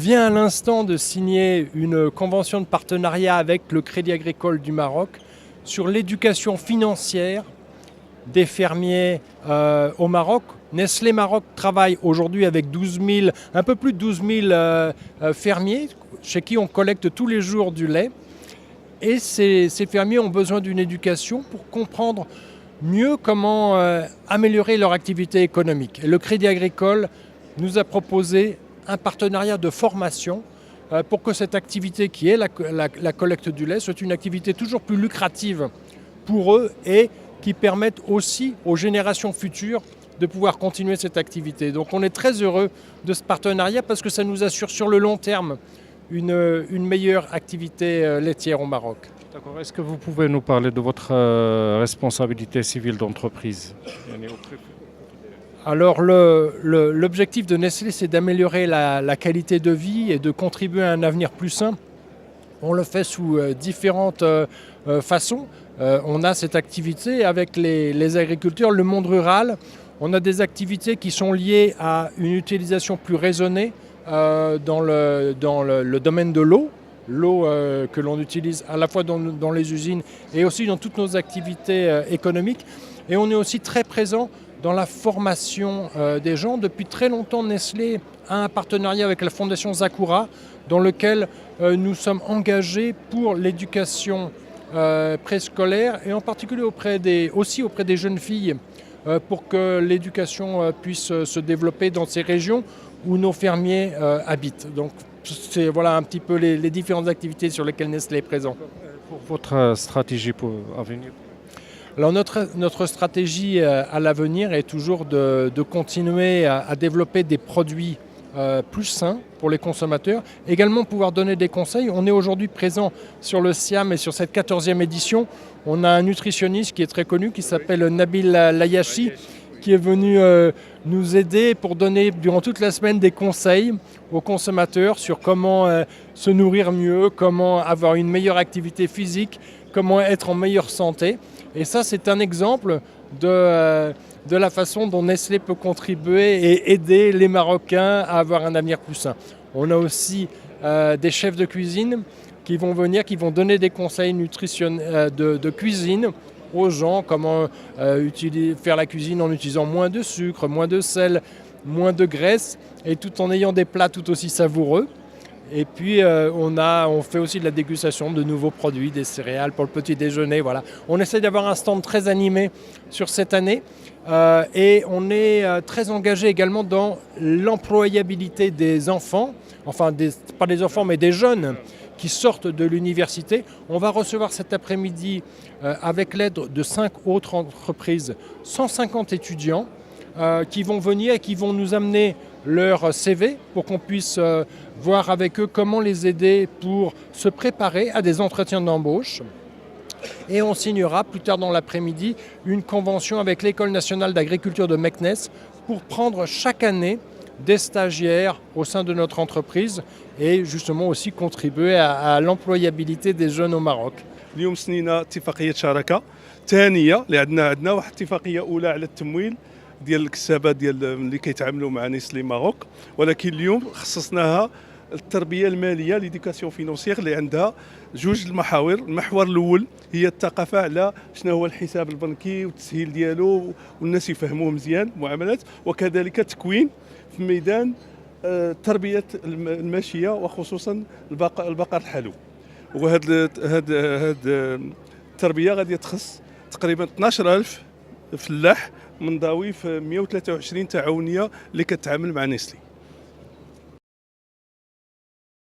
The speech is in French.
vient à l'instant de signer une convention de partenariat avec le Crédit Agricole du Maroc sur l'éducation financière des fermiers au Maroc. Nestlé Maroc travaille aujourd'hui avec un peu plus de 12 000 fermiers chez qui on collecte tous les jours du lait. Et ces fermiers ont besoin d'une éducation pour comprendre mieux comment améliorer leur activité économique. Et le Crédit Agricole nous a proposé un partenariat de formation pour que cette activité qui est la collecte du lait soit une activité toujours plus lucrative pour eux et qui permette aussi aux générations futures de pouvoir continuer cette activité. Donc on est très heureux de ce partenariat parce que ça nous assure sur le long terme une meilleure activité laitière au Maroc. D'accord. Est-ce que vous pouvez nous parler de votre responsabilité civile d'entreprise? Alors l'objectif de Nestlé, c'est d'améliorer la qualité de vie et de contribuer à un avenir plus sain. On le fait sous différentes façons. On a cette activité avec les agriculteurs, le monde rural. On a des activités qui sont liées à une utilisation plus raisonnée dans le domaine de l'eau. L'eau que l'on utilise à la fois dans les usines et aussi dans toutes nos activités économiques. Et on est aussi très présent dans la formation des gens. Depuis très longtemps, Nestlé a un partenariat avec la Fondation Zakura dans lequel nous sommes engagés pour l'éducation préscolaire et en particulier auprès des jeunes filles pour que l'éducation puisse se développer dans ces régions où nos fermiers habitent. Donc c'est voilà un petit peu les différentes activités sur lesquelles Nestlé est présent. Pour votre stratégie à venir? Alors notre stratégie à l'avenir est toujours de continuer à développer des produits plus sains pour les consommateurs, également pouvoir donner des conseils. On est aujourd'hui présent sur le SIAM et sur cette 14e édition. On a un nutritionniste qui est très connu, qui s'appelle Nabil Layachi, qui est venu nous aider pour donner durant toute la semaine des conseils aux consommateurs sur comment se nourrir mieux, comment avoir une meilleure activité physique, comment être en meilleure santé. Et ça, c'est un exemple de la façon dont Nestlé peut contribuer et aider les Marocains à avoir un avenir plus sain. On a aussi des chefs de cuisine qui vont venir, qui vont donner des conseils de cuisine aux gens, comment faire la cuisine en utilisant moins de sucre, moins de sel, moins de graisse, et tout en ayant des plats tout aussi savoureux. Et puis on fait aussi de la dégustation de nouveaux produits, des céréales pour le petit déjeuner. Voilà. On essaie d'avoir un stand très animé sur cette année et on est très engagé également dans l'employabilité des enfants, enfin pas des enfants mais des jeunes qui sortent de l'université. On va recevoir cet après-midi avec l'aide de 5 autres entreprises, 150 étudiants qui vont venir et qui vont nous amener leur CV pour qu'on puisse voir avec eux comment les aider pour se préparer à des entretiens d'embauche. Et on signera plus tard dans l'après-midi une convention avec l'École nationale d'agriculture de Meknès pour prendre chaque année des stagiaires au sein de notre entreprise et justement aussi contribuer à l'employabilité des jeunes au Maroc. اليوم سنينا اتفاقية شراكة ثانية اللي عندنا واحد اتفاقية أولى على التمويل ديال الكسابة ديال اللي كيتعاملوا مع نيسلي ماروك، ولكن اليوم خصصناها التربية المالية ليديكاسيون فينونسيير اللي عندها جوج المحاور. المحور الأول هي الثقافة على شنو هو الحساب البنكي والتسهيل ديالو والناس يفهموه مزيان المعاملات، وكذلك تكوين في ميدان تربية الماشية وخصوصا البقر الحلو. وهاد التربية غادي تخص تقريبا 12000 فلاح منضوي في 123 تعاونية اللي كتعامل مع نيسلي.